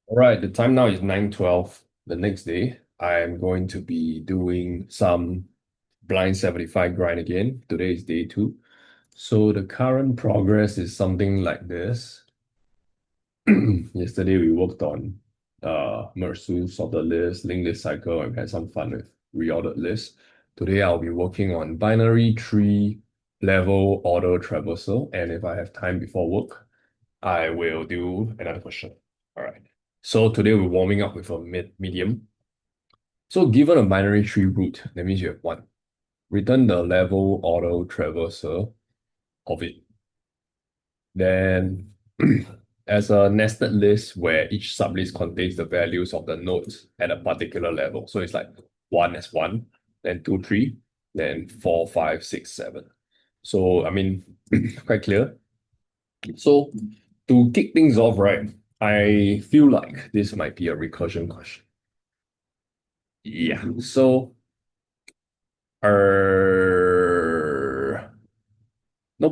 All right, the time now is 9:12. The next day, I'm going to be doing some blind 75 grind again. Today is day two. So the current progress is something like this. Yesterday we worked on Mersu sorted list, linked list cycle, and had some fun with reordered list. Today I'll be working on binary tree level order traversal, and if I have time before work, I will do another question. All right. So today we're warming up with a medium. So given a binary tree root, that means you have one. Return the level order traversal of it. Then as a nested list where each sublist contains the values of the nodes at a particular level. So it's like one as one, then two, three, then four, five, six, seven. So I mean, quite clear. So to kick things off, right, I feel like this might be a recursion question. Yeah. So, no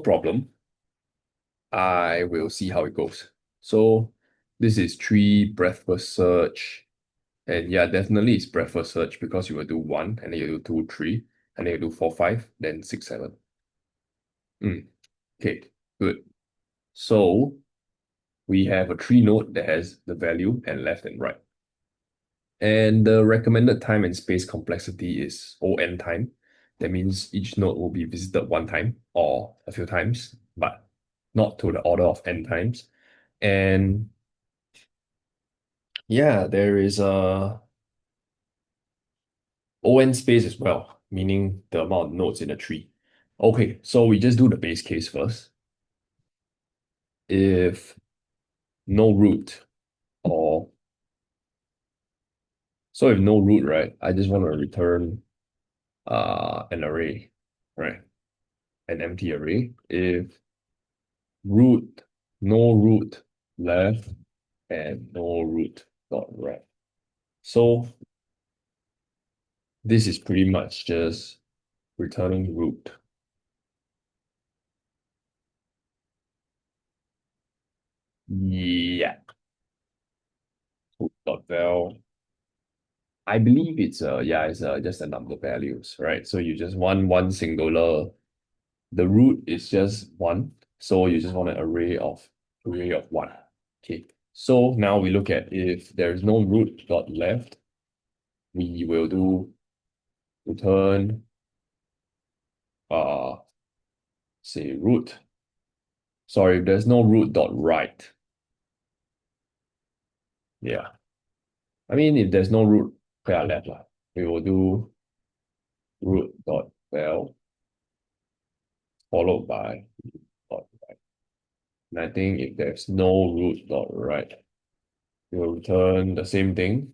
problem. I will see how it goes. So, this is three breadth first search. And yeah, definitely it's breadth first search because you will do one, and then you do two, three, and then you do four, five, then six, seven. Okay, good. So, we have a tree node that has the value and left and right. And the recommended time and space complexity is ON time. That means each node will be visited one time or a few times, but not to the order of n times. And yeah, there is a ON space as well, meaning the amount of nodes in a tree. Okay, so we just do the base case first. If no root or so if no root, right, I just want to return an array, right? An empty array. If root, no root left, and no root dot right. So this is pretty much just returning root. Yeah, root dot val. I believe it's just a number values, right? So you just want one singular. The root is just one, so you just want an array of one. Okay. So now we look at if there is no root dot left, we will do return uh say root. Sorry, there's no root dot right. Yeah. I mean, if there's no root, yeah, left lah. We will do root dot val followed by dot right. And I think if there's no root dot right, we will return the same thing.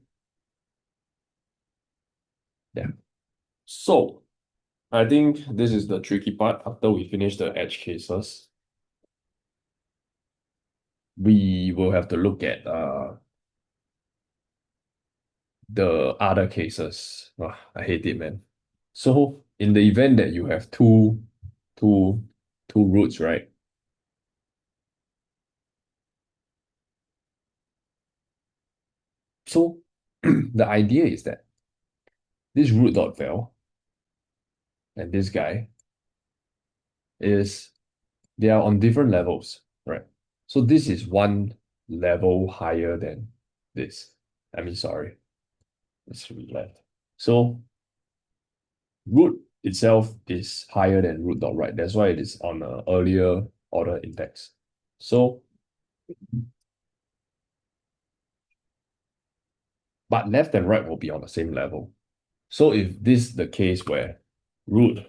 Yeah. So I think this is the tricky part. After we finish the edge cases, we will have to look at the other cases. I hate it, man. So in the event that you have two, two roots, right? So the idea is that this root dot val and this guy is they are on different levels, right? So this is one level higher than this. I mean, sorry, it's to be left. So root itself is higher than root dot right. That's why it is on an earlier order index. So, but left and right will be on the same level. So if this is the case where root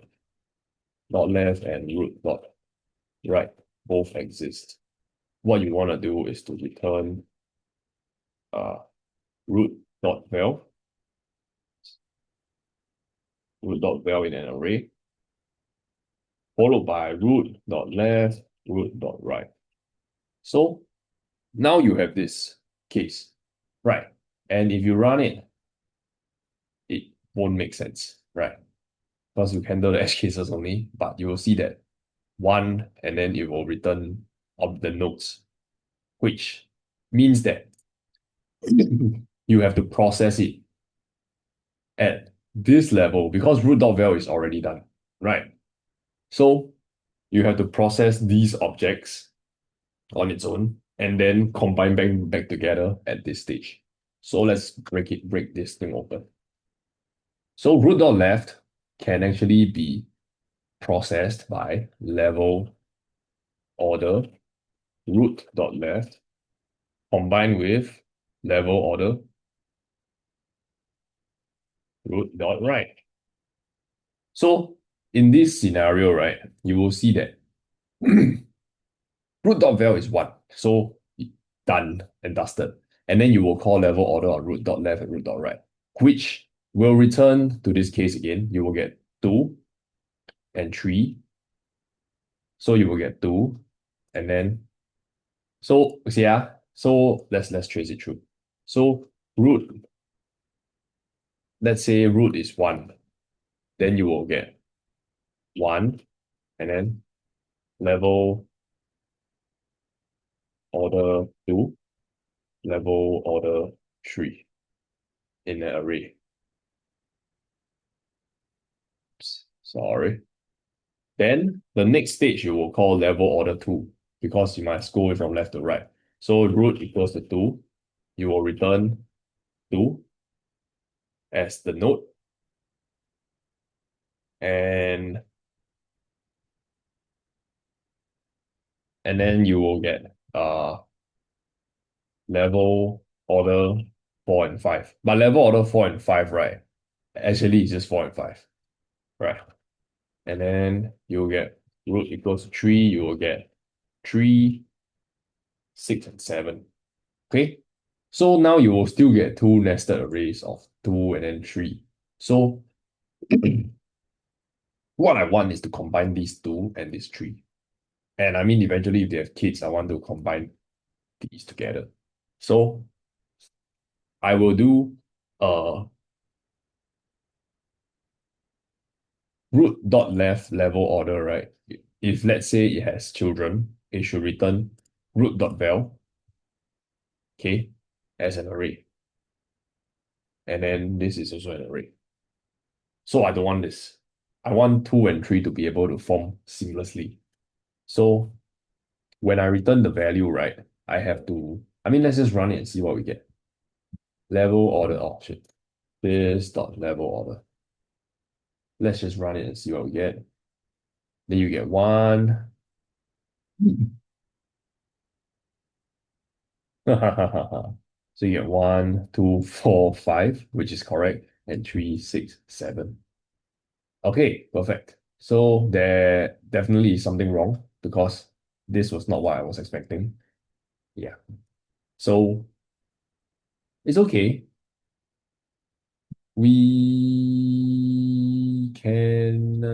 dot left and root dot right both exist, what you want to do is to return uh, root dot val, root dot val in an array, followed by root dot left, root dot right. So now you have this case, right? And if you run it, it won't make sense, right? Because you handle the edge cases only, but you will see that one and then it will return of the nodes, which means that you have to process it at this level because root.val is already done, right? So you have to process these objects on its own and then combine back together at this stage. So let's break this thing open. So root.left can actually be processed by level order root.left combined with level order root.right. So in this scenario, right, you will see that root.val is one. So done and dusted. And then you will call level order on root.left and root.right, which will return to this case again. You will get 2 and 3. So you will get 2. And then so yeah. So let's trace it through. So root, let's say root is 1. Then you will get 1 and then level order 2, level order 3 in an array. Oops, sorry. Then the next stage you will call level order 2 because you must go from left to right. So root equals to 2. You will return 2 as the node. And then you will get level order 4 and 5. But level order 4 and 5, right? Actually it's just 4 and 5. Right. And then you'll get root equals to 3, you will get 3, 6, and 7. Okay. So now you will still get two nested arrays of 2 and then 3. So what I want is to combine these 2 and this 3. And I mean, eventually, if they have kids, I want to combine these together. So I will do root.left level order, right? If let's say it has children, it should return root.val, okay, as an array. And then this is also an array. So I don't want this. I want 2 and 3 to be able to form seamlessly. So when I return the value, right, I have to, I mean, let's just run it and see what we get. Level order, oh shit. This dot level order. Let's just run it and see what we get. Then you get 1. So you get 1, 2, 4, 5, which is correct, and 3, 6, 7. Okay, perfect. So there definitely is something wrong because this was not what I was expecting. Yeah. So it's okay. We can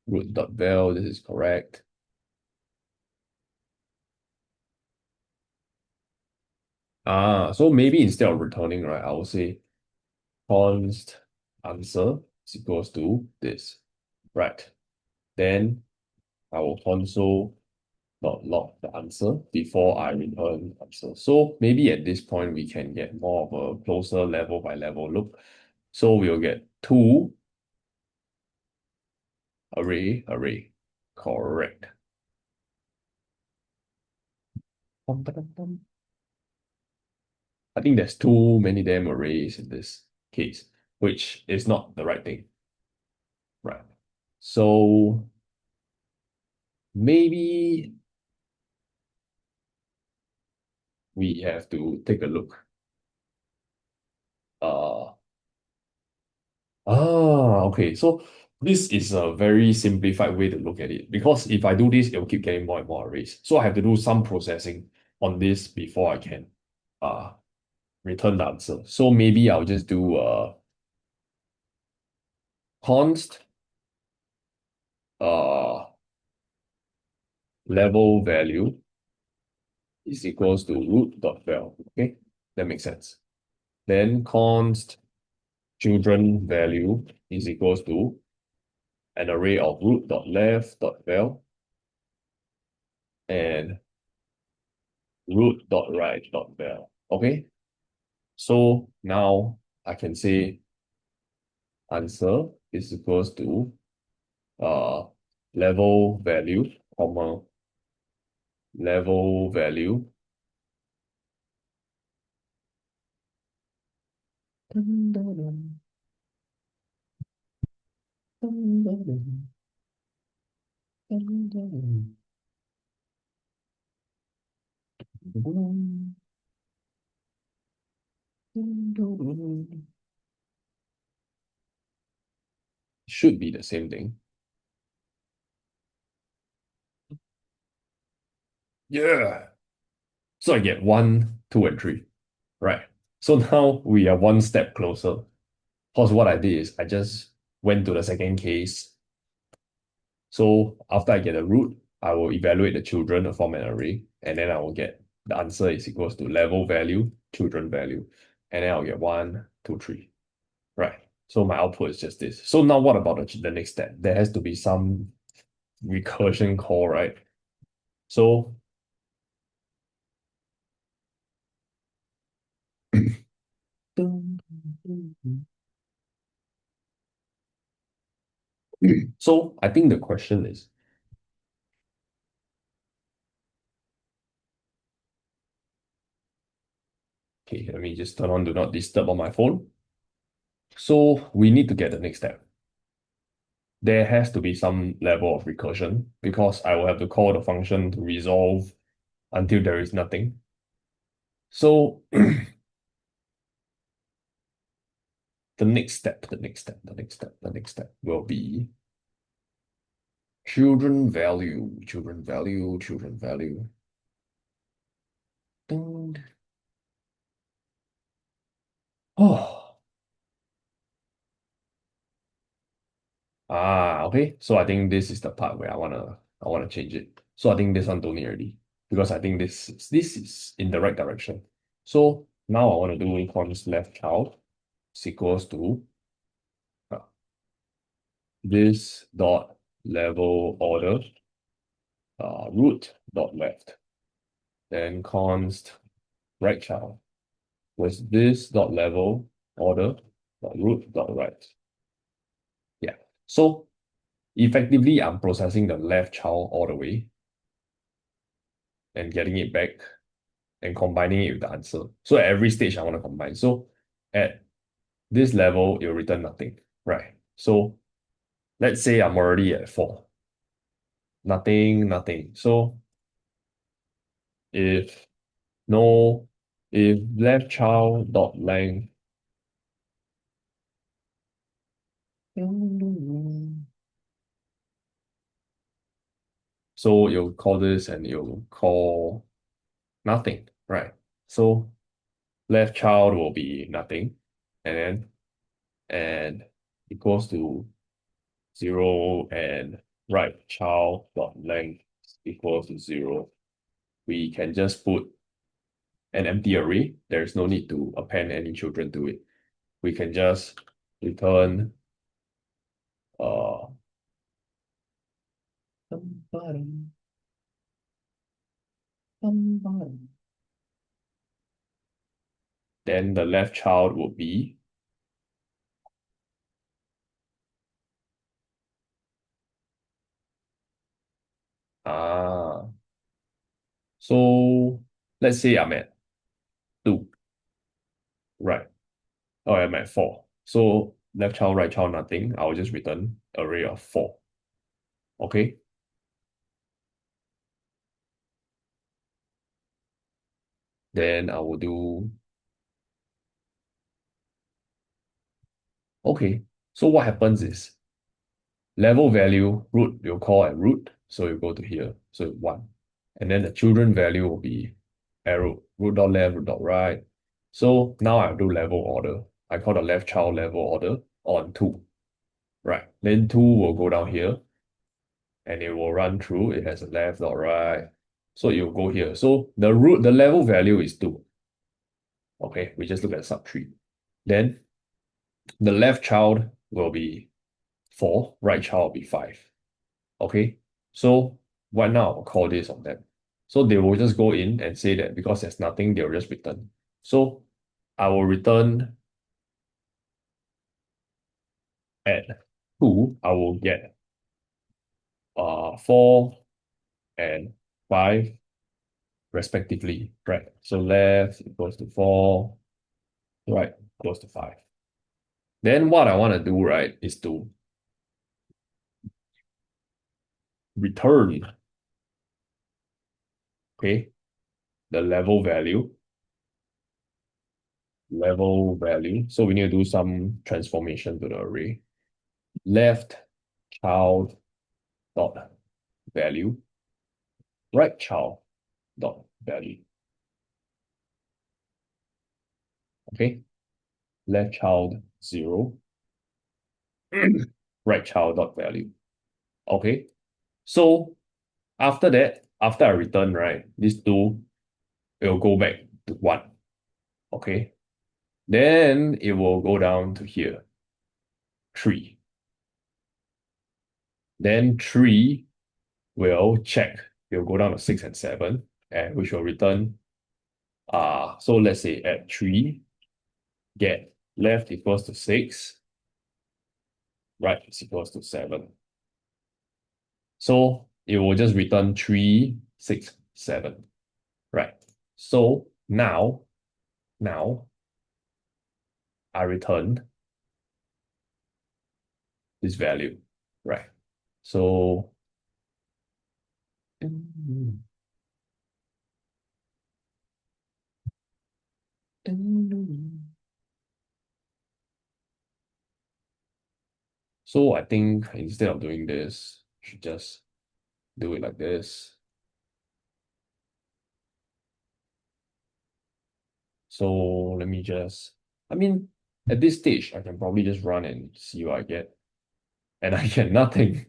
root.val, this is correct. So maybe instead of returning, right, I will say const answer is equals to this. Right. Then I will console dot log the answer before I return answer. So maybe at this point we can get more of a closer level by level look. So we'll get 2 array. Correct. I think there's too many damn arrays in this case, which is not the right thing. Right. So maybe we have to take a look. Uh, okay. So this is a very simplified way to look at it because if I do this, it will keep getting more and more arrays. So I have to do some processing on this before I can uh return the answer. So maybe I'll just do const uh level value is equals to root.val. Okay, that makes sense. Then const children value is equals to an array of root dot left dot val and root dot right dot val. Okay, so now I can say answer is equals to uh level value, comma level value. Dun, dun, dun, dun, dun, dun, dun, dun, dun, dun, dun, dun. Should be the same thing. Yeah. So I get one, two, and three. Right. So now we are one step closer. Because what I did is I just went to the second case. So after I get a root, I will evaluate the children to form an array, and then I will get the answer is equals to level value, children value. And then I'll get one, two, three. Right. So my output is just this. So now what about the next step? There has to be some recursion call, right? So so I think the question is, okay, let me just turn on do not disturb on my phone. So we need to get the next step. There has to be some level of recursion because I will have to call the function to resolve until there is nothing. So the next step will be children value, children value, children value. Dun. Oh, okay. So I think this is the part where I wanna change it. So I think this one don't need already because I think this is in the right direction. So now I want to do const left child is equals to uh, this dot level order root dot left. Then const right child with this dot level order dot root dot right. Yeah. So effectively, I'm processing the left child all the way and getting it back and combining it with the answer. So at every stage, I want to combine. So at this level, it will return nothing, right? So let's say I'm already at 4. Nothing, nothing. So if no, if left child dot length, so you'll call this and you'll call nothing, right? So left child will be nothing, and then and equals to 0 and right child dot length equals to 0. We can just put an empty array. There's no need to append any children to it. We can just return uh then the left child would be ah so let's say I'm at 2, right? Or I'm at 4. So left child, right child, nothing. I'll just return array of 4. Okay. Then I will do okay. So what happens is level value root you'll call at root. So you go to here. So 1. And then the children value will be arrow root dot left, root dot right. So now I'll do level order. I call the left child level order on 2. Right. Then 2 will go down here and it will run through. It has a left dot right. So it will go here. So the level value is 2. Okay, we just look at subtree. Then the left child will be 4, right child will be 5. Okay, so right now I'll call this on them. So they will just go in and say that because there's nothing, they'll just return. So I will return at 2, I will get 4 and 5 respectively, right? So left equals to 4, right equals to 5. Then what I want to do, right, is to return, okay, the level value. So we need to do some transformation to the array. Left child dot value, right child dot value. Okay, left child 0, right child dot value. Okay, so after that, after I return, right, these two will go back to 1. Okay, then it will go down to here, 3. Then 3 will check, it will go down to 6 and 7, and which will return. So let's say at 3, get left equals to 6, right is equals to 7. So it will just return 3, 6, 7. Right. So now I return this value. Right. So so I think instead of doing this, I should just do it like this. So let me just, I mean, at this stage, I can probably just run and see what I get. And I get nothing.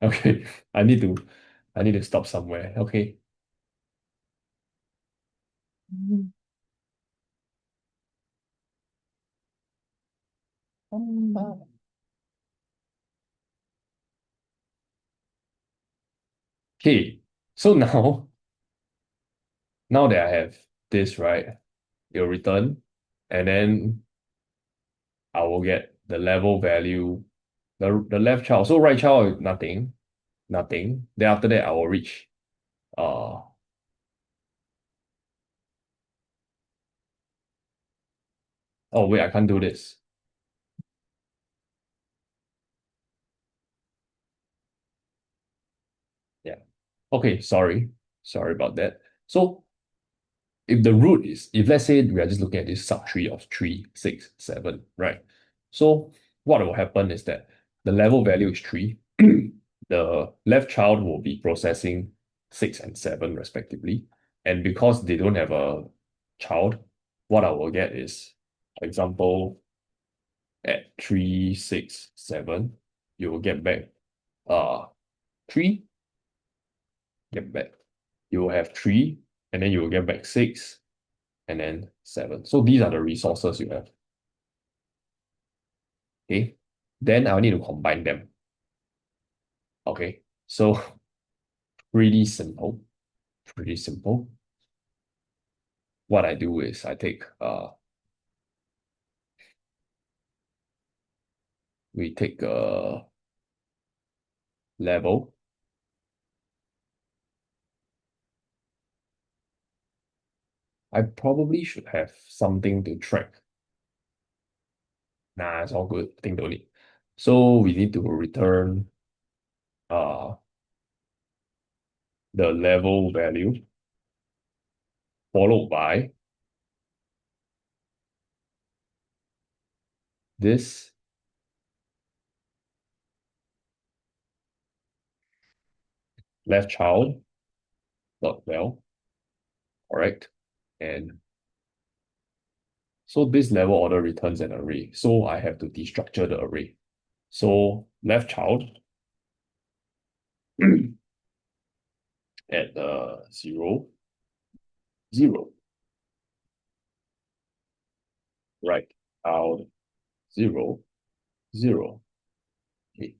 Okay, I need to stop somewhere. Okay. Okay, so now that I have this, right, it'll return, and then I will get the level value, the left child. So right child, nothing, nothing. Then after that, I will reach, uh, oh wait, I can't do this. Yeah. Okay, sorry about that. So if the root is, if let's say we are just looking at this subtree of 3, 6, 7, right? So what will happen is that the level value is 3. The left child will be processing 6 and 7 respectively. And because they don't have a child, what I will get is, for example, at 3, 6, 7, you will get back 3, get back. You will have 3, and then you will get back 6, and then 7. So these are the resources you have. Okay. Then I'll need to combine them. Okay. So pretty simple. Pretty simple. What I do is I take we take a level. I probably should have something to track. Nah, it's all good. I think don't need. So we need to return uh the level value followed by this left child dot well, correct? And so this level order returns an array. So I have to destructure the array. So left child at 0, 0. right child 0, 0. Okay.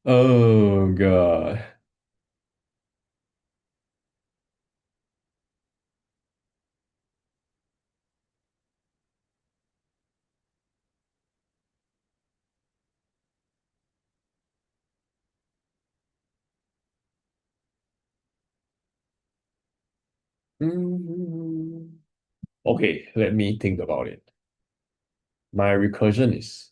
Oh God. Mm. Okay, let me think about it. My recursion is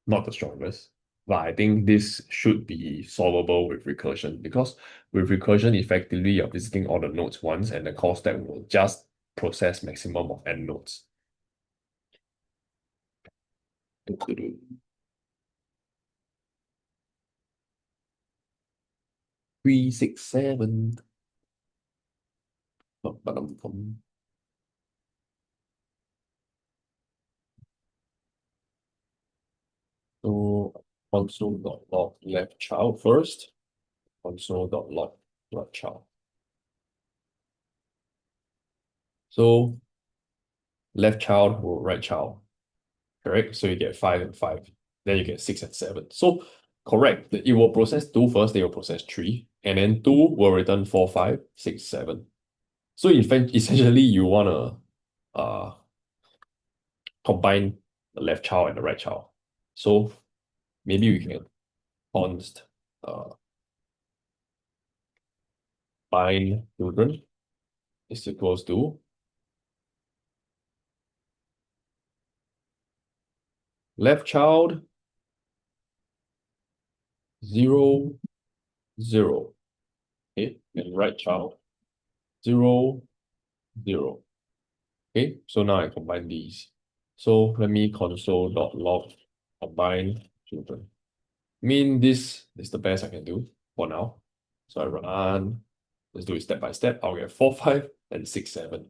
not the strongest, but I think this should be solvable with recursion because with recursion, effectively you're visiting all the nodes once, and the call stack will just process maximum of n nodes. 367. So console.log left child first, console.log right child. So left child or right child, correct? So you get 5 and 5. Then you get 6 and 7. So correct. It will process 2 first, then it will process 3. And then 2 will return 4, 5, 6, 7. So in fact, essentially you wanna combine the left child and the right child. So maybe we can const uh bind children is equals to left child 0, 0. Okay, and right child 0, 0. Okay, so now I combine these. So let me console.log combine children. I mean, this is the best I can do for now. So I run, let's do it step by step. I'll get 4, 5, and 6, 7.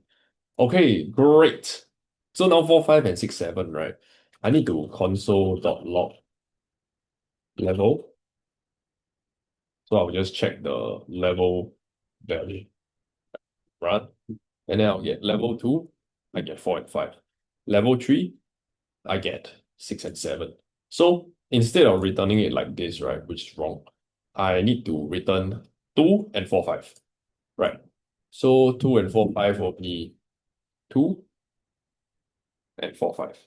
Okay, great. So now 4, 5, and 6, 7, right? I need to console.log level. So I'll just check the level value, run, and then I'll get level 2, I get 4 and 5. Level 3, I get 6 and 7. So instead of returning it like this, right, which is wrong, I need to return 2 and 4, 5. Right. So 2 and 4, 5 will be 2 and 4, 5.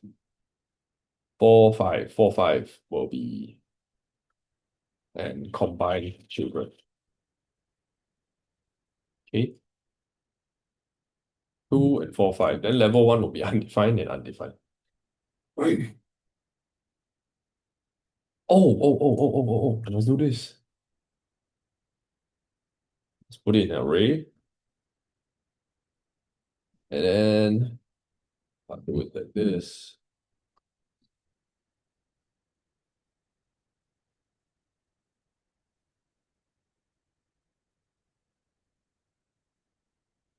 4, 5, 4, 5 will be and combine children. Okay. 2 and 4, 5. Then level 1 will be undefined and undefined. Let's do this. Let's put it in an array. And then I'll do it like this.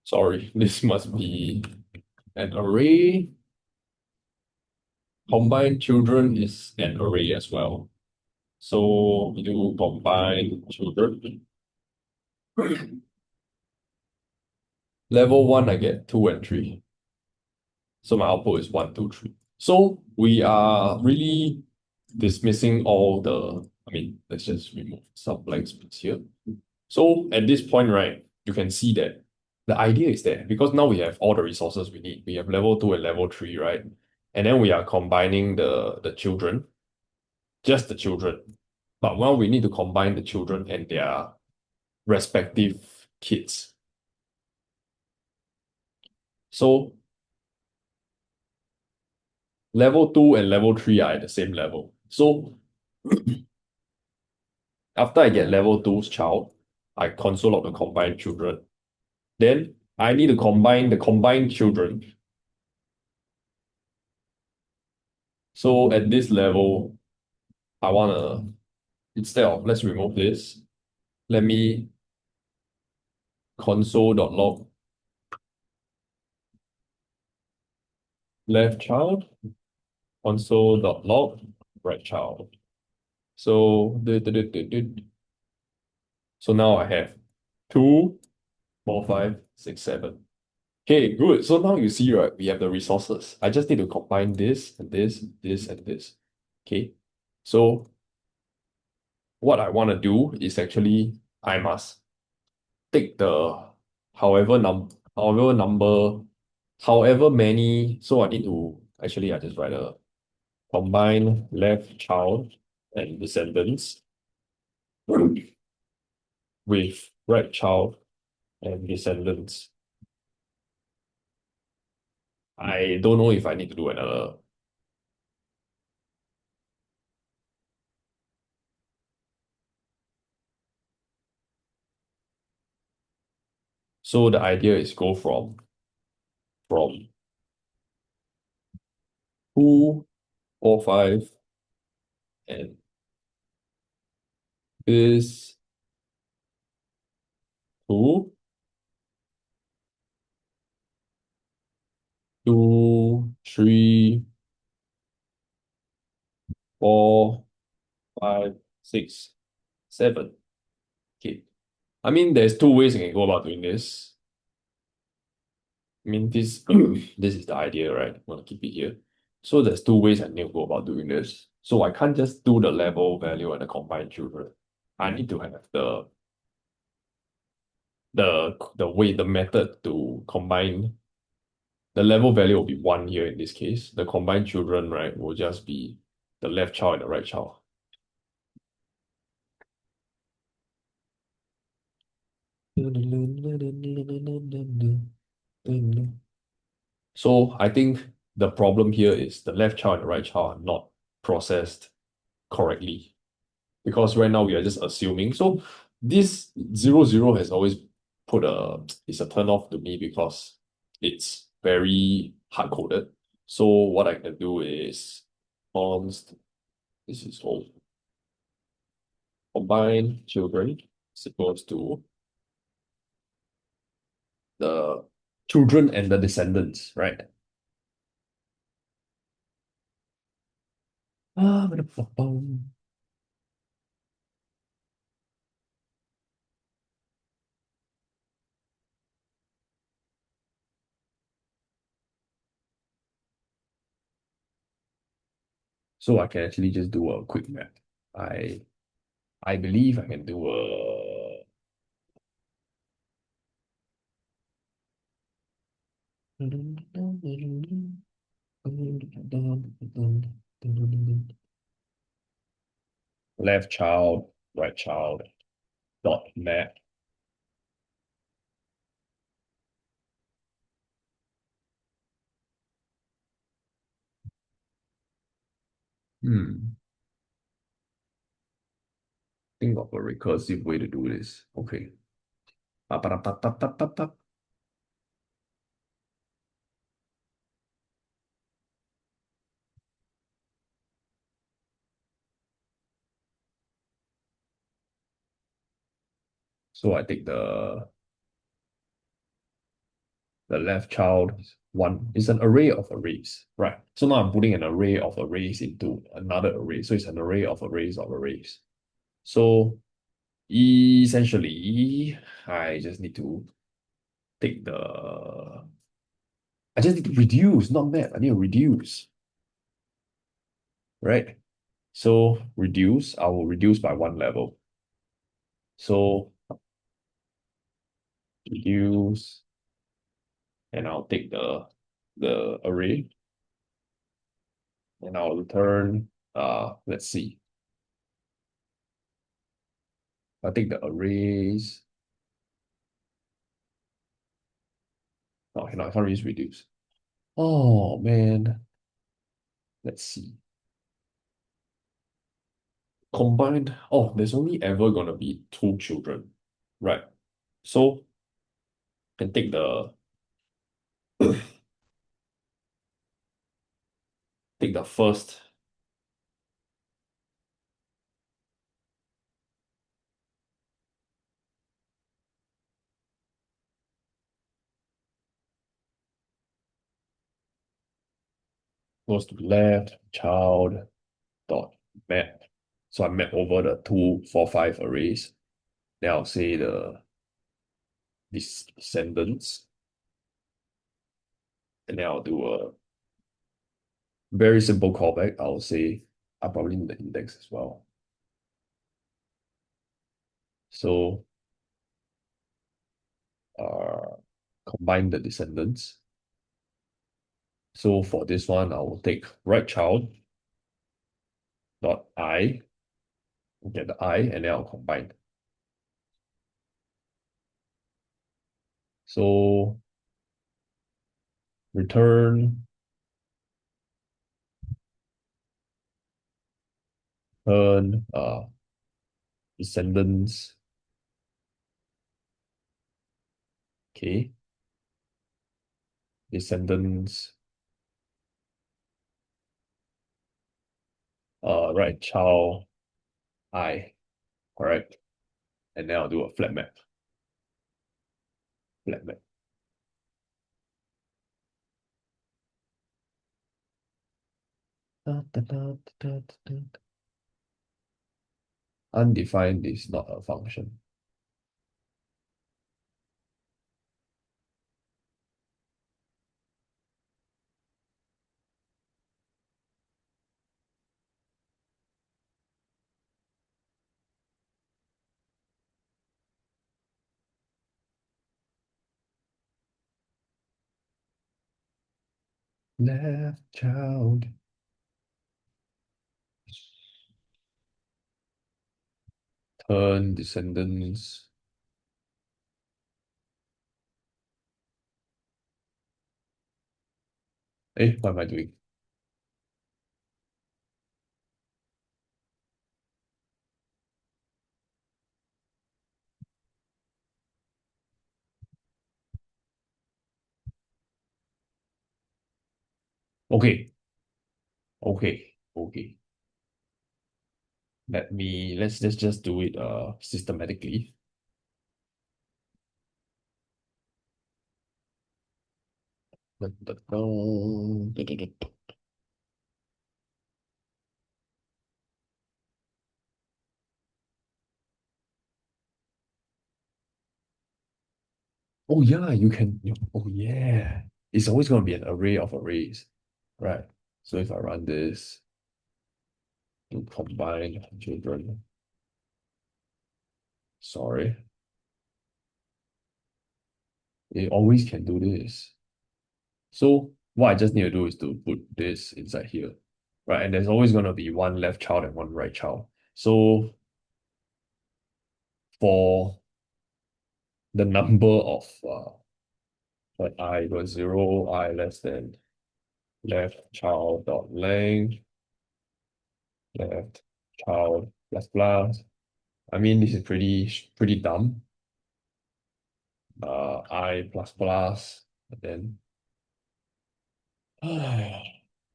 Sorry, this must be an array. Combine children is an array as well. So we do combine children. Level 1, I get 2 and 3. So my output is 1, 2, 3. So we are really dismissing all the, I mean, let's just remove some blank space here. So at this point, right, you can see that the idea is there because now we have all the resources we need. We have level 2 and level 3, right? And then we are combining the children, just the children. But now we need to combine the children and their respective kids. So level 2 and level 3 are at the same level. So after I get level two's child, I console out the combined children. Then I need to combine the combined children. So at this level, I wanna, instead of let's remove this, let me console.log left child, console.log right child. So so now I have 2, 4, 5, 6, 7. Okay, good. So now you see, right, we have the resources. I just need to combine this and this, this and this. Okay. So what I want to do is actually I must take the however number, however many. So I need to actually I just write a combine left child and descendants with right child and descendants. I don't know if I need to do another. So the idea is go from 2, 4, 5, and this 2, 2, 3, 4, 5, 6, 7. Okay. I mean, there's two ways you can go about doing this. I mean, this this is the idea, right? I'm gonna keep it here. So there's two ways I need to go about doing this. So I can't just do the level value and the combined children. I need to have the method to combine. The level value will be one here in this case. The combined children, right, will just be the left child and the right child. So I think the problem here is the left child and the right child are not processed correctly because right now we are just assuming. So this 0, 0 has always put it's a turn off to me because it's very hard coded. So what I can do is const this is all combine children is equals to the children and the descendants, right? So I can actually just do a quick math. I I believe I can do a left child, right child, dot map. Hmm. Think of a recursive way to do this. Okay. Pa-pa-da-pa-pa-pa-pa-pa. So I take the left child is one. It's an array of arrays, right? So now I'm putting an array of arrays into another array. So it's an array of arrays of arrays. So essentially, I just need to take I just need to reduce, not map. I need to reduce, right? So reduce, I will reduce by one level. So reduce, and I'll take the array, and I'll return. Let's see. I'll take the arrays. Oh, I can't use reduce. Oh man. Let's see. Combined. Oh, there's only ever gonna be two children, right? So can take the take the first goes to left child dot map. So I map over the 2, 4, 5 arrays. Then I'll say the descendants, and then I'll do a very simple callback. I'll say I'll probably need the index as well. So uh, combine the descendants. So for this one, I will take right child dot I, get the I, and then I'll combine. So return turn descendants. Okay, descendants right child I, correct. And then I'll do a flat map. Flat map. Da, da, da, da, da, da. Undefined is not a function. Left child. Turn descendants. What am I doing? Okay, okay. Let's just do it systematically. Dun, dun, dun, dun, dun, dun. Oh yeah, oh yeah. It's always gonna be an array of arrays. Right. So if I run this to combine children, sorry, it always can do this. So what I just need to do is to put this inside here, right? And there's always going to be one left child and one right child. So for the number of when I equals 0, I less than left child dot length, left child plus plus. I mean, this is pretty dumb. I plus plus, and then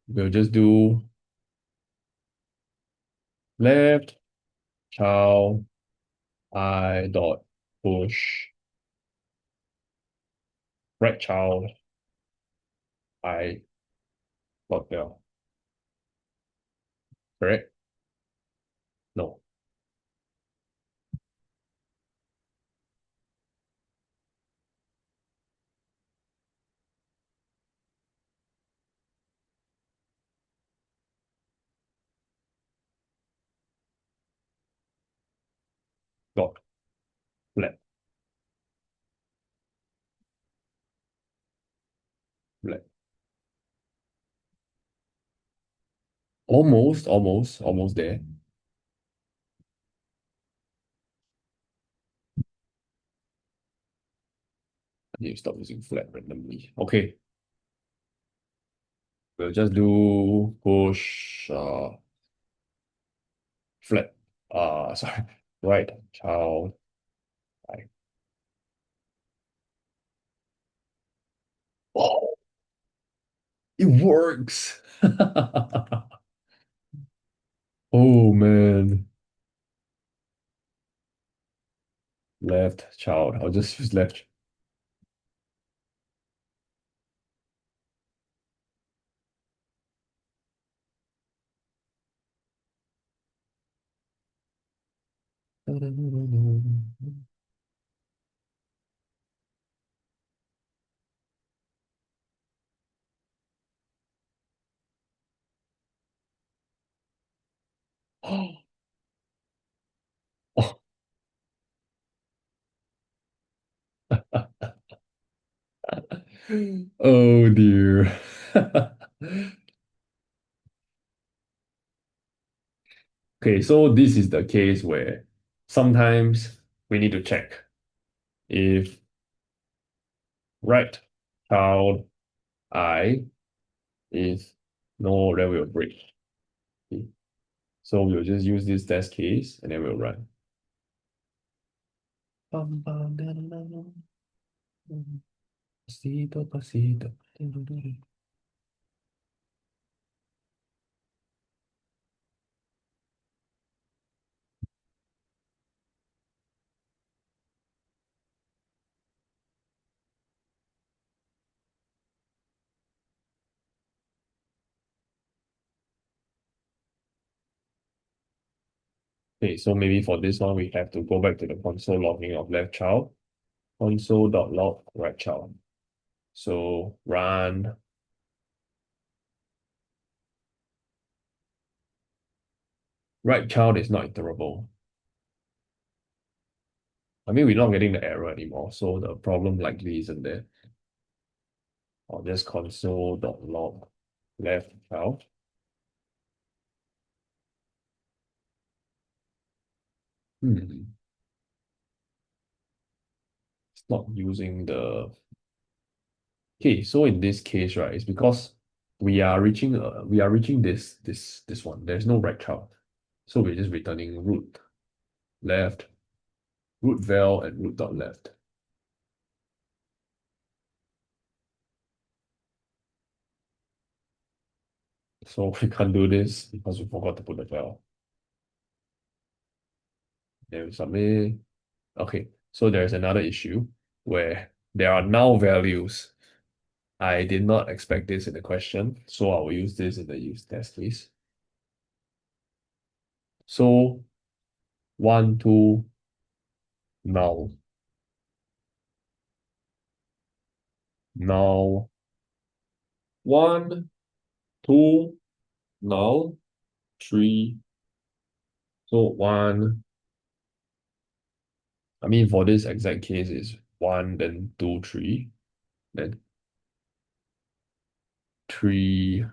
we'll just do left child I dot push right child I dot bell. Correct? No, dot flat flat. Almost there. I need to stop using flat randomly. Okay, we'll just do push flat. Sorry, right child. Right. Oh, it works. Oh man, left child. I'll just use left. Oh dear. Okay, so this is the case where sometimes we need to check if right child I is no, then we'll break. Okay, so we'll just use this test case and then we'll run. Bum, bum, da, da, da, da. Pasito, pasito. Okay, so maybe for this one, we have to go back to the console logging of left child, console.log right child. So run right child is not iterable. I mean, we're not getting the error anymore, so the problem likely isn't there. Or just console.log left child. Hmm. It's not using the. Okay, so in this case, right, it's because we are reaching this one. There's no right child. So we're just returning root left, root val, and root dot left. So we can't do this because we forgot to put the val. Then we submit. Okay, so there's another issue where there are null values. I did not expect this in the question, so I will use this in the use test case. So 1, 2, null, null, 1, 2, null, 3. So 1, I mean, for this exact case, is 1, then 2, 3, then 3.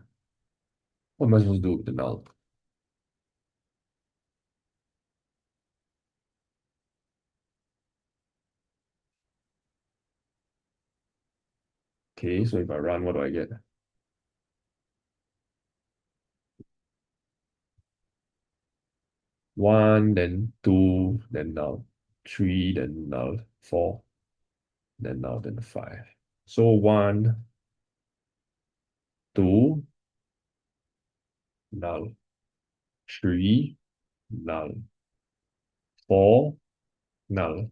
What am I supposed to do with the null? Okay, so if I run, what do I get? 1, then 2, then null, 3, then null, 4, then null, then 5. So 1, 2, null, 3, null, 4, null,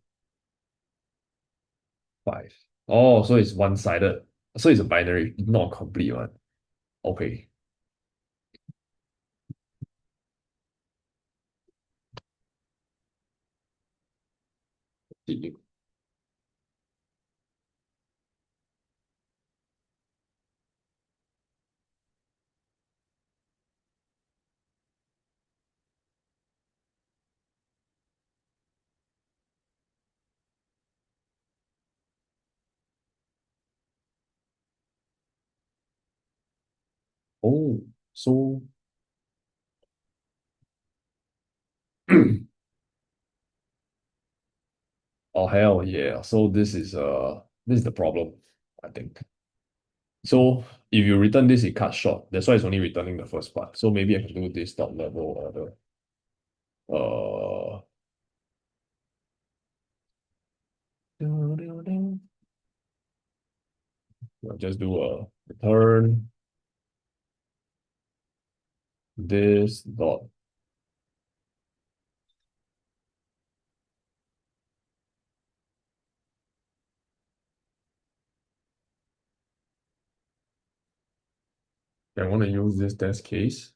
5. Oh, so it's one-sided. So it's a binary, not a complete one. Okay. Continue. Oh, so oh hell yeah. So this is the problem, I think. So if you return this, it cuts short. That's why it's only returning the first part. So maybe I can do this dot level order. Uh, I'll just do a return this dot. I want to use this test case,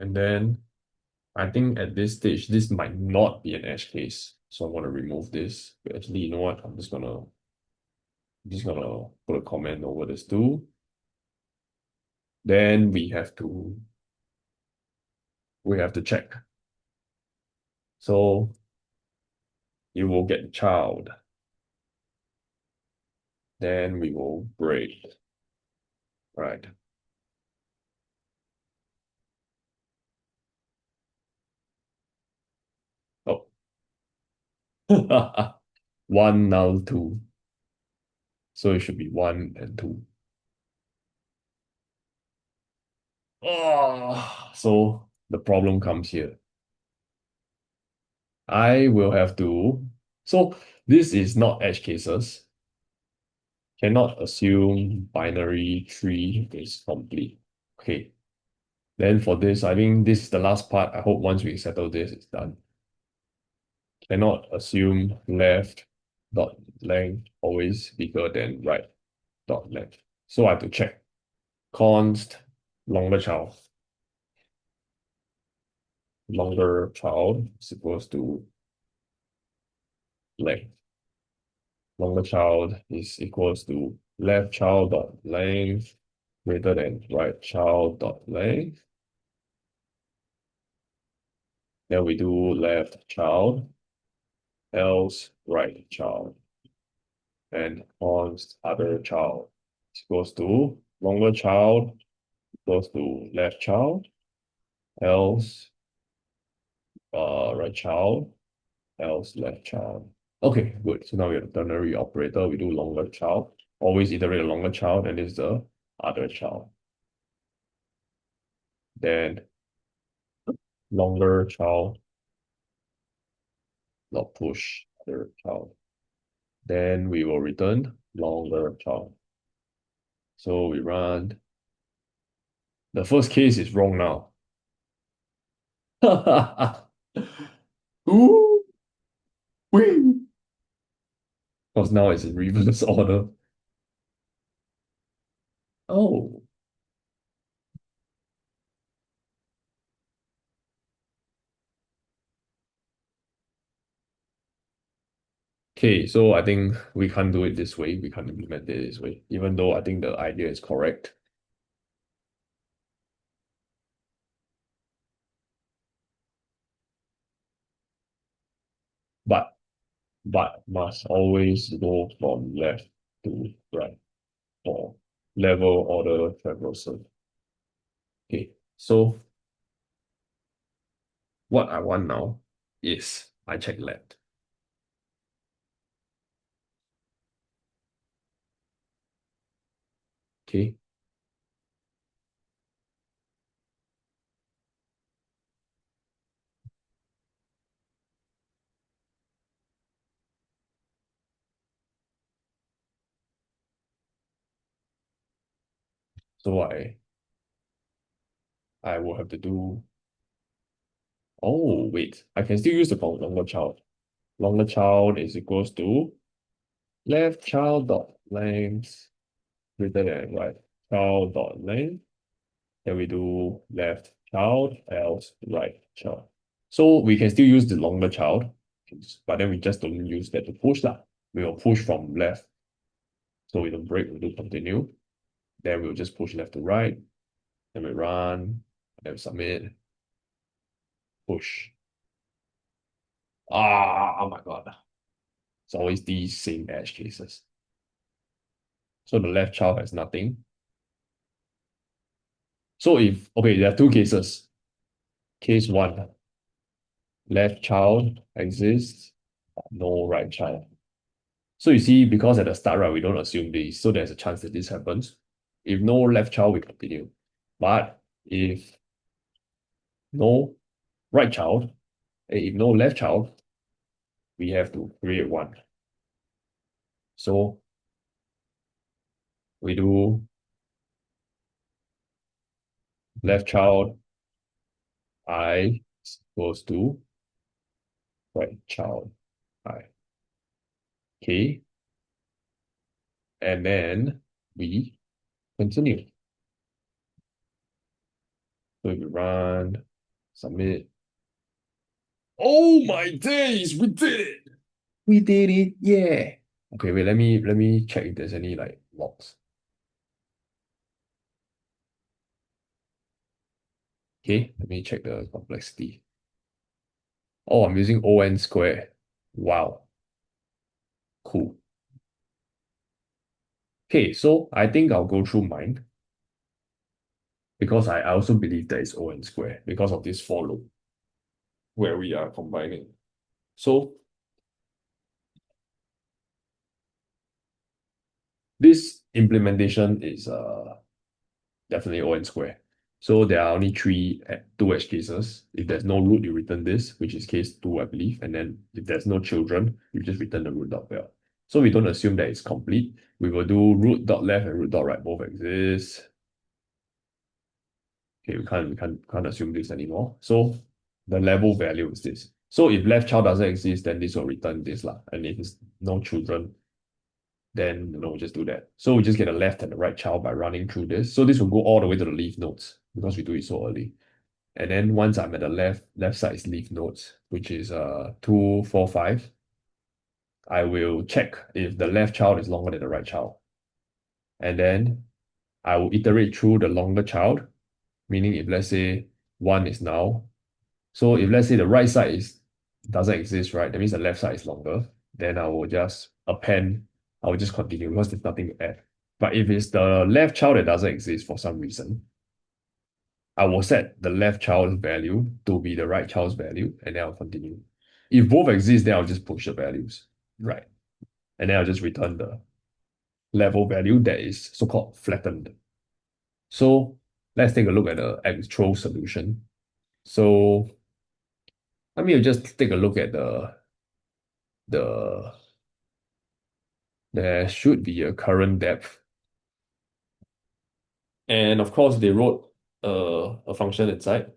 and then I think at this stage this might not be an edge case, so I want to remove this. But actually, you know what? I'm just gonna put a comment over this too. Then we have to check. So you will get child. Then we will break. Right. Oh. One null two. So it should be one and two. Oh, so the problem comes here. I will have to. So this is not edge cases. Cannot assume binary tree is complete. Okay. Then for this, I think this is the last part. I hope once we settle this, it's done. Cannot assume left dot length always bigger than right dot length. So I have to check. Const longer child. Longer child is equals to length. Longer child is equals to left child dot length greater than right child dot length. Then we do left child, else right child, and const other child is equals to longer child equals to left child, else right child, else left child. Okay, good. So now we have the ternary operator. We do longer child. Always iterate a longer child, and this is the other child. Then longer child, not push other child. Then we will return longer child. So we run. The first case is wrong now. Ooh, wee. Because now it's in reverse order. Oh, okay. So I think we can't do it this way. We can't implement it this way, even though I think the idea is correct. But must always go from left to right for level order traversal. Okay. So what I want now is I check left. Okay. So I will have to do. Oh, wait. I can still use the longer child. Longer child is equals to left child dot length greater than right child dot length. Then we do left child else right child. So we can still use the longer child, but then we just don't use that to push lah. We will push from left. So we don't break, we do continue. Then we'll just push left to right. Then we run, then we submit, push. Oh my God. It's always these same edge cases. So the left child has nothing. So if, okay, there are two cases. Case one, left child exists, no right child. So you see, because at the start, right, we don't assume this, so there's a chance that this happens. If no left child, we continue. But if no right child, if no left child, we have to create one. So we do left child I is equals to right child I. Okay. And then we continue. So we run, submit. Oh my days, we did it! We did it, yeah. Okay, wait, let me check if there's any like logs. Okay, let me check the complexity. Oh, I'm using ON square. Wow, cool. Okay, so I think I'll go through mine because I also believe that it's ON square because of this for loop where we are combining. So this implementation is definitely O n square. So there are only two edge cases. If there's no root, you return this, which is case two, I believe. And then if there's no children, you just return the root dot val. So we don't assume that it's complete. We will do root dot left and root dot right both exist. Okay, we can't assume this anymore. So the level value is this. So if left child doesn't exist, then this will return this lah. And if it's no children, then we just do that. So we just get a left and the right child by running through this. So this will go all the way to the leaf nodes because we do it so early. And then once I'm at the left side is leaf nodes, which is 2, 4, 5, I will check if the left child is longer than the right child. And then I will iterate through the longer child, meaning if let's say 1 is now, so if let's say the right side is doesn't exist, right? That means the left side is longer. Then I will just append. I will just continue because there's nothing to add. But if it's the left child that doesn't exist for some reason, I will set the left child's value to be the right child's value, and then I'll continue. If both exist, then I'll just push the values, right? And then I'll just return the level value that is so-called flattened. So let's take a look at the actual solution. So let me just take a look at the there should be a current depth. And of course, they wrote a function inside.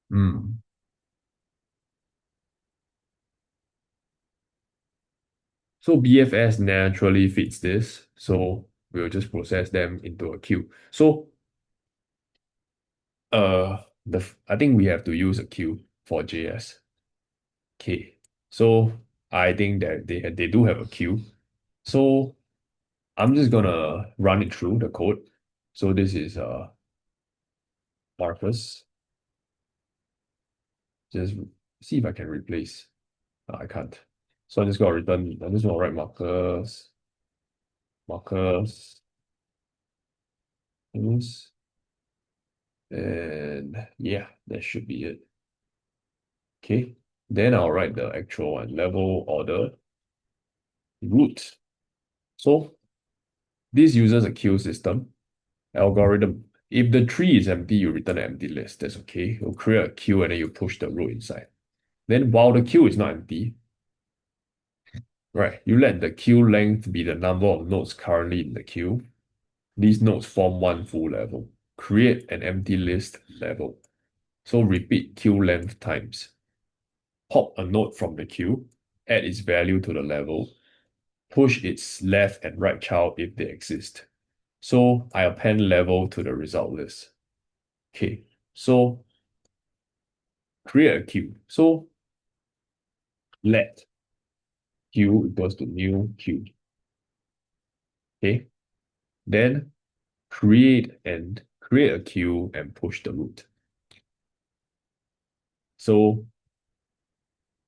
Hmm. So BFS naturally fits this. So we'll just process them into a queue. So I think we have to use a queue for JS. Okay. So I think that they do have a queue. So I'm just gonna run it through the code. So this is Marcus. Just see if I can replace. I can't. So I'm just gonna return. I'm just gonna write Marcus, use, and yeah, that should be it. Okay. Then I'll write the actual one, level order root. So this uses a queue system algorithm. If the tree is empty, you return an empty list. That's okay. You'll create a queue and then you push the root inside. Then while the queue is not empty, right, you let the queue length be the number of nodes currently in the queue. These nodes form one full level. Create an empty list level. So repeat queue length times. Pop a node from the queue, add its value to the level, push its left and right child if they exist. So I append level to the result list. Okay, so create a queue. So let queue equals to new queue. Okay, then create a queue and push the root. So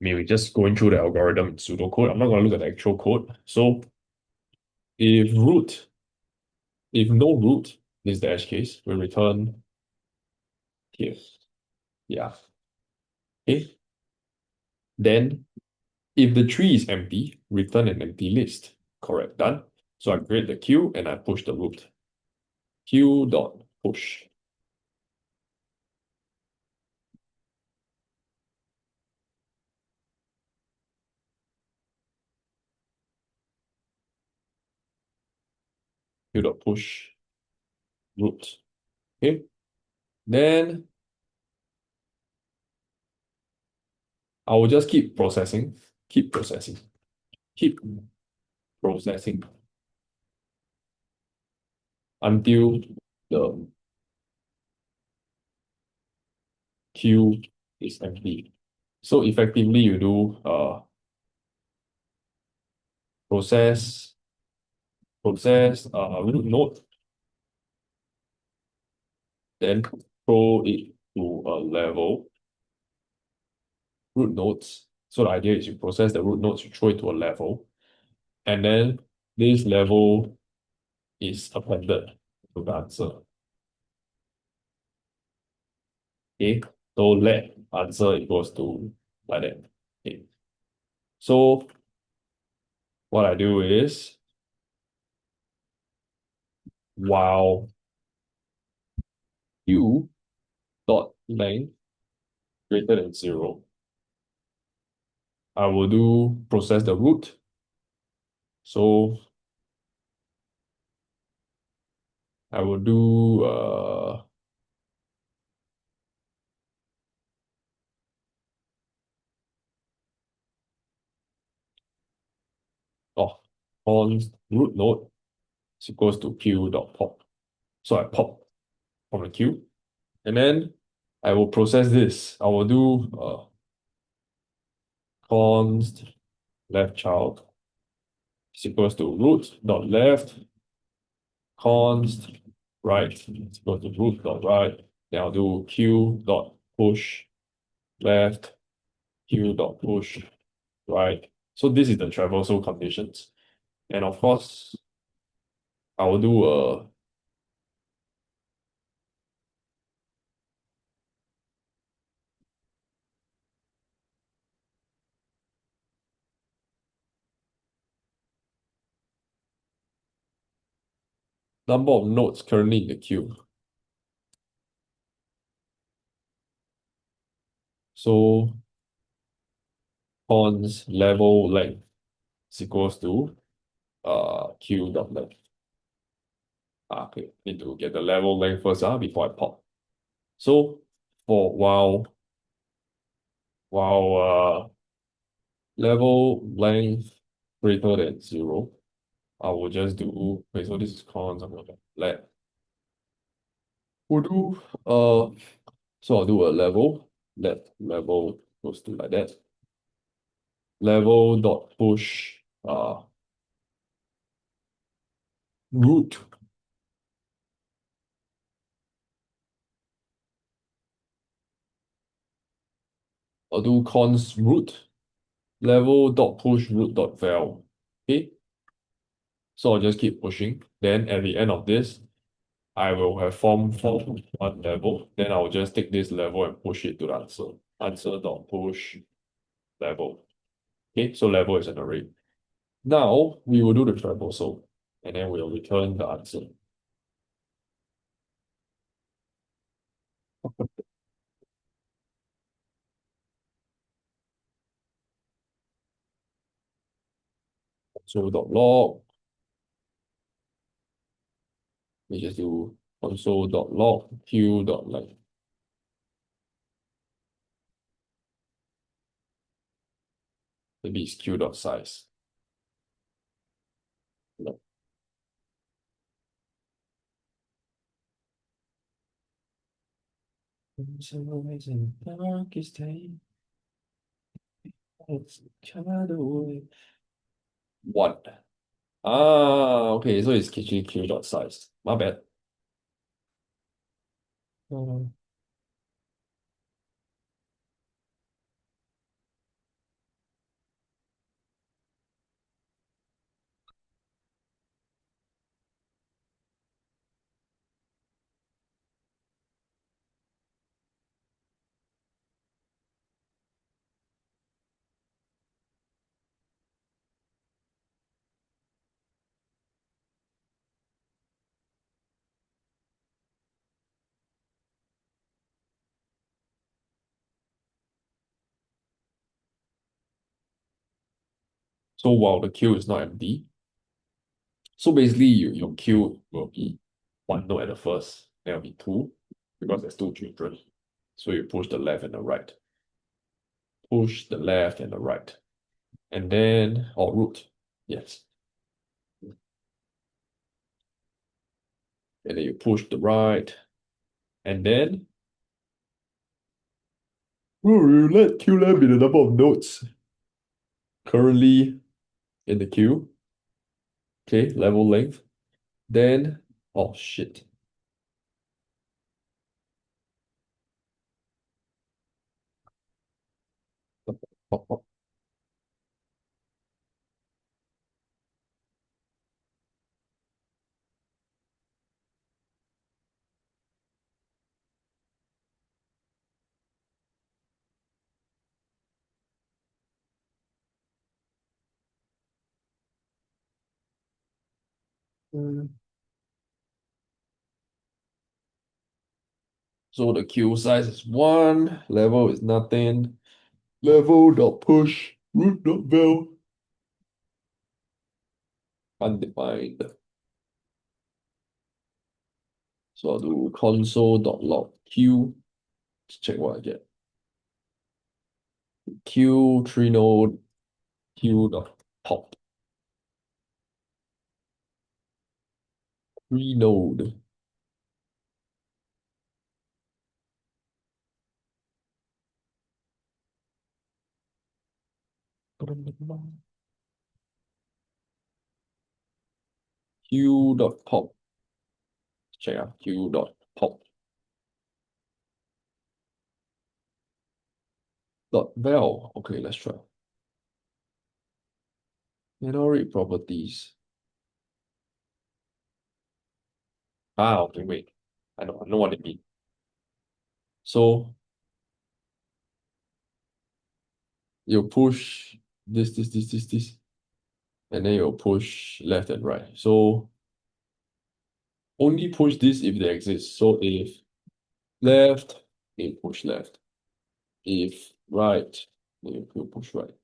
maybe just going through the algorithm in pseudocode. I'm not going to look at the actual code. So if root, if no root, this is the edge case, we return here. Yeah. Okay. Then if the tree is empty, return an empty list. Correct. Done. So I create the queue and I push the root. Queue dot push. Queue dot push root. Okay. Then I will just keep processing, keep processing until the queue is empty. So effectively you do process process root node, then throw it to a level root nodes. So the idea is you process the root nodes, you throw it to a level, and then this level is appended to the answer. Okay, so let answer equals to like that. Okay, so what I do is while u dot length greater than zero, I will do process the root. So I will do oh on root node is equals to q dot pop. So I pop from the queue, and then I will process this. I will do const left child is equals to root dot left const right is equals to root dot right. Then I'll do q dot push left q dot push right. So this is the traversal conditions, and of course I will do a number of nodes currently in the queue. So const level length is equals to q dot length. Okay, need to get the level length first before I pop. So for while level length greater than zero, I will just do okay, so this is cons, I'm gonna let we'll do so I'll do a level, let level goes to like that. Level dot push root. I'll do cons root level dot push root dot val. Okay, so I'll just keep pushing. Then at the end of this, I will have formed one level. Then I'll just take this level and push it to the answer. Answer dot push level. Okay, so level is an array. Now we will do the traversal, and then we'll return the answer. So dot log. We just do console dot log q dot length. Maybe it's q dot size. No. One. Okay, so it's actually q dot size. My bad. So while the queue is not empty, so basically your queue will be one node at the first, there will be two, because there's two children. So you push the left and the right. Push the left and the right. And then, or root, yes. And then you push the right. And then, you let Q left be the number of nodes currently in the queue. Okay, level length. Then, oh shit. Pop, pop. Mm. So the queue size is one, level is nothing. Level dot push, root dot val, undefined. So I'll do console dot log queue to check what I get. Queue tree node queue dot pop tree node. Queue dot pop. Check out queue dot pop dot val. Okay, let's try. Memory properties. Ah, okay, wait. I know what it means. So you push this, and then you push left and right. So only push this if they exist. So if left, you push left. If right, you push right.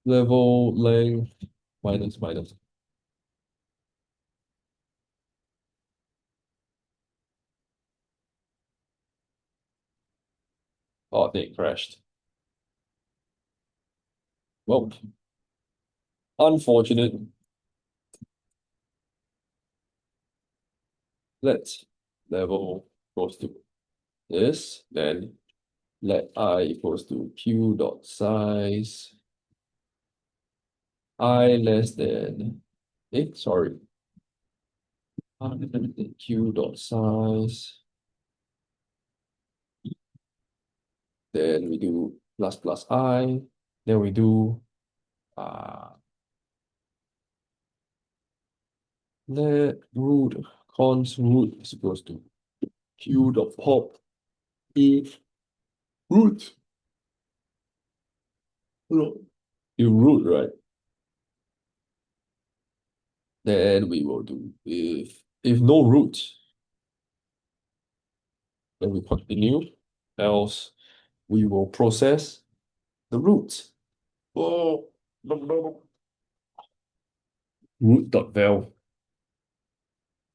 Level length minus. Oh, they crashed. Well, unfortunate. Let's level equals to this, then let I equals to q dot size I less than sorry. I less than q dot size. Then we do plus I. Then we do uh let root const root is equals to q dot pop if root. No, you root, right? Then we will do if no root, then we continue. Else we will process the root. Oh, no. Root dot val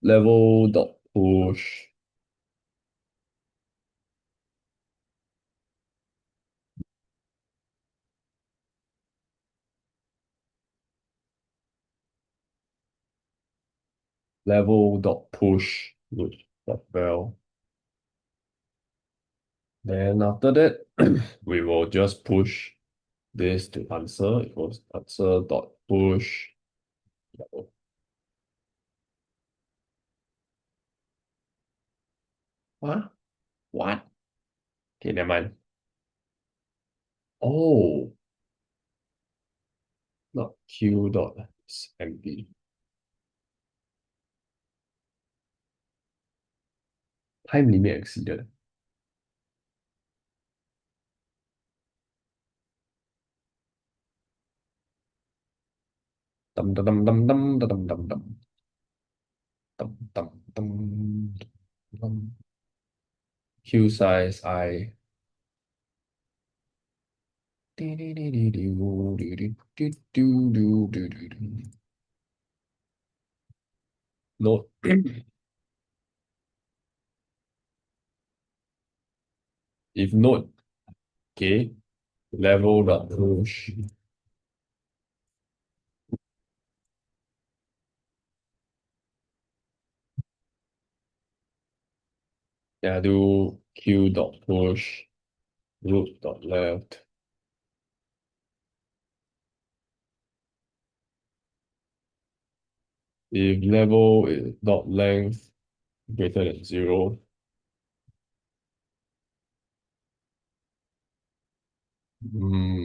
level dot push level dot push root dot val. Then after that, we will just push this to answer equals answer dot push. What? What? Okay, never mind. Oh, not q dot empty. Time limit exceeded. Dum dum dum dum dum dum dum dum dum dum dum dum. queue size I node if node okay level dot push yeah do queue dot push root dot left if level is dot length greater than 0.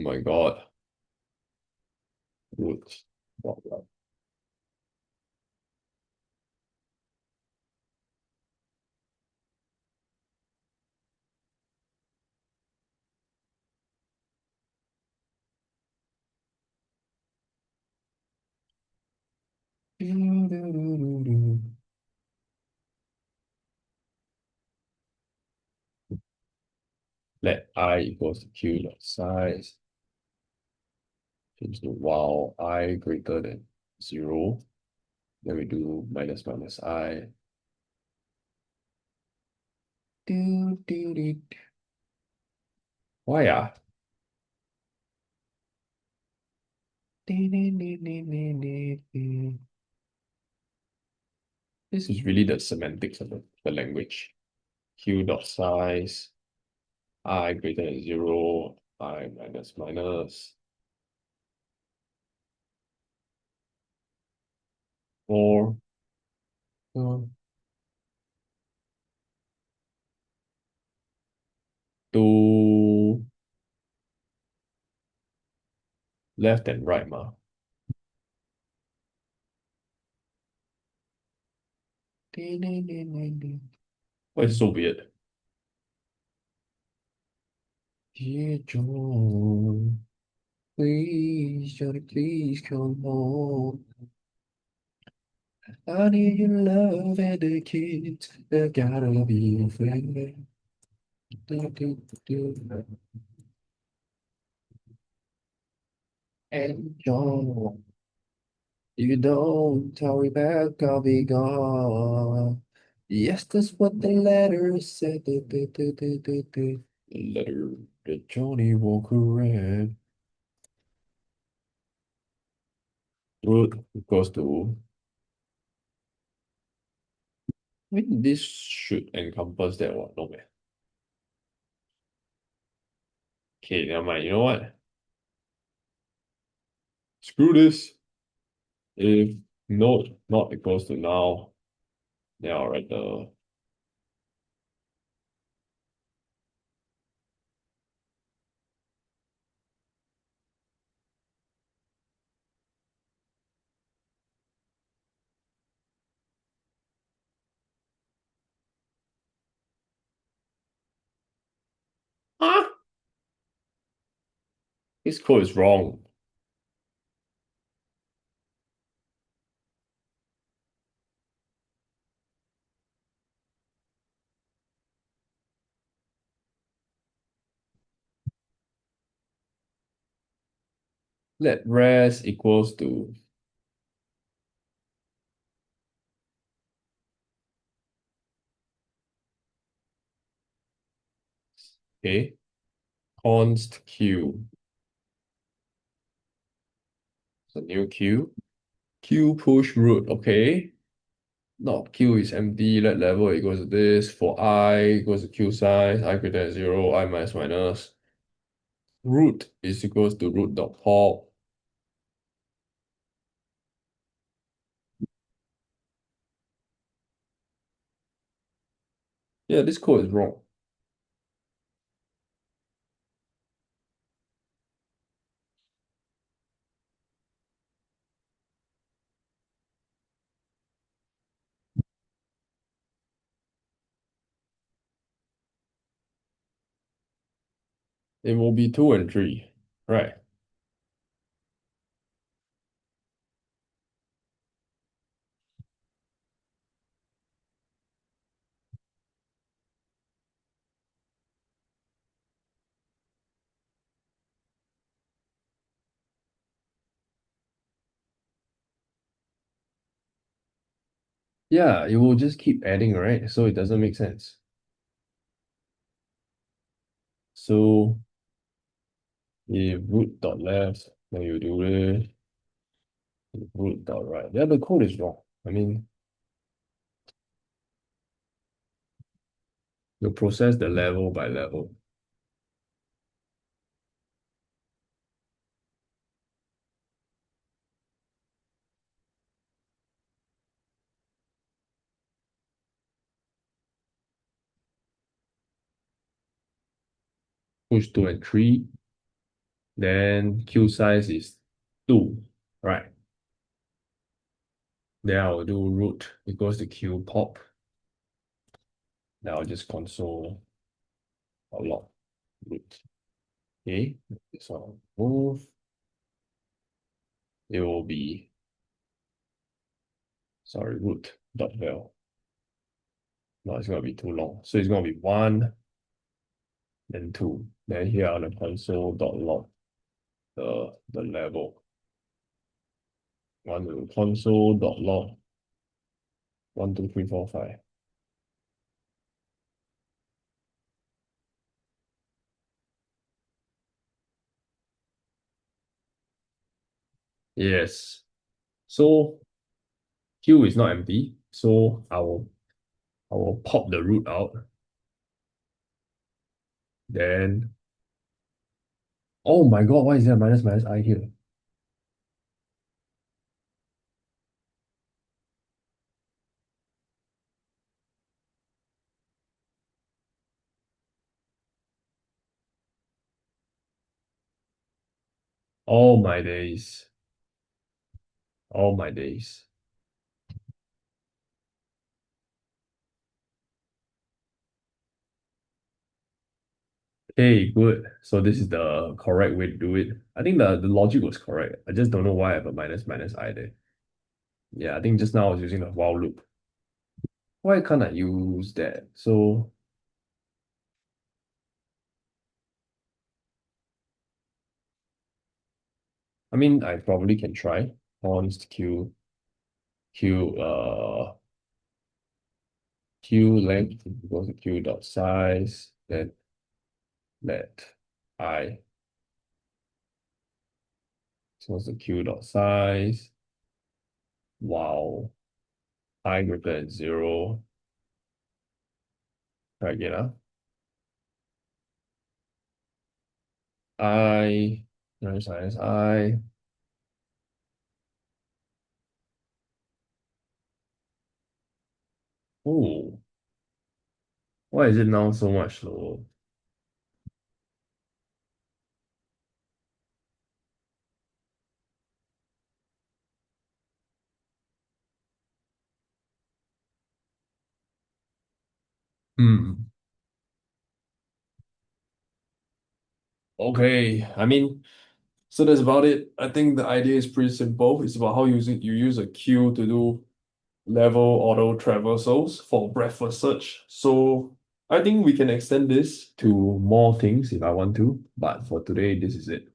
My God. Root dot left. Let I equals to q dot size. Change to while I greater than 0. Then we do minus minus I. Why ah? This is really the semantics of the language. Q dot size, I greater than 0, I minus minus. Or to left and right ma. Why is it so weird? Dear John, please, Johnny, please come home. I need your love and the kids that gotta be fair. And John, if you don't hurry back, I'll be gone. Yes, that's what the letter said. The letter that Johnny Walker read. Root equals to. I mean, this should encompass that one, no man. Okay, never mind. You know what? Screw this. If node not equals to now, then I'll write the. Huh? This code is wrong. Let rest equals to. Okay. Const q. So new q. Q push root. Okay. Not q is empty. Let level equals to this. For I equals to q size. I greater than 0. I minus minus. Root is equals to root dot pop. Yeah, this code is wrong. It will be 2 and 3. Right. Yeah, it will just keep adding, right? So it doesn't make sense. So if root dot left, then you do this, root dot right. Yeah, the code is wrong. I mean, you process the level by level. Push two and three. Then queue size is two, right? Then I'll do root equals to queue pop. Then I'll just console a log root. Okay, so move. It will be, sorry, root dot val. No, it's gonna be too long. So it's gonna be one, then two. Then here on the console dot log the level. One to console dot log 1 2 3 4 5. Yes. So queue is not empty. So I will pop the root out. Then oh my god, why is there a minus minus I here? All my days. All my days. Okay, good. So this is the correct way to do it. I think the logic was correct. I just don't know why I have a minus minus I there. Yeah, I think just now I was using the while loop. Why can't I use that? So I mean I probably can try. Const q length equals to q dot size, then let I equals to q dot size. Wow. I greater than zero. Try again. I minus minus I. Oh, why is it now so much slower? Hmm. Okay. I mean, so that's about it. I think the idea is pretty simple. It's about how you use a queue to do level auto traversals for breadth-first search. So I think we can extend this to more things if I want to, but for today, this is it.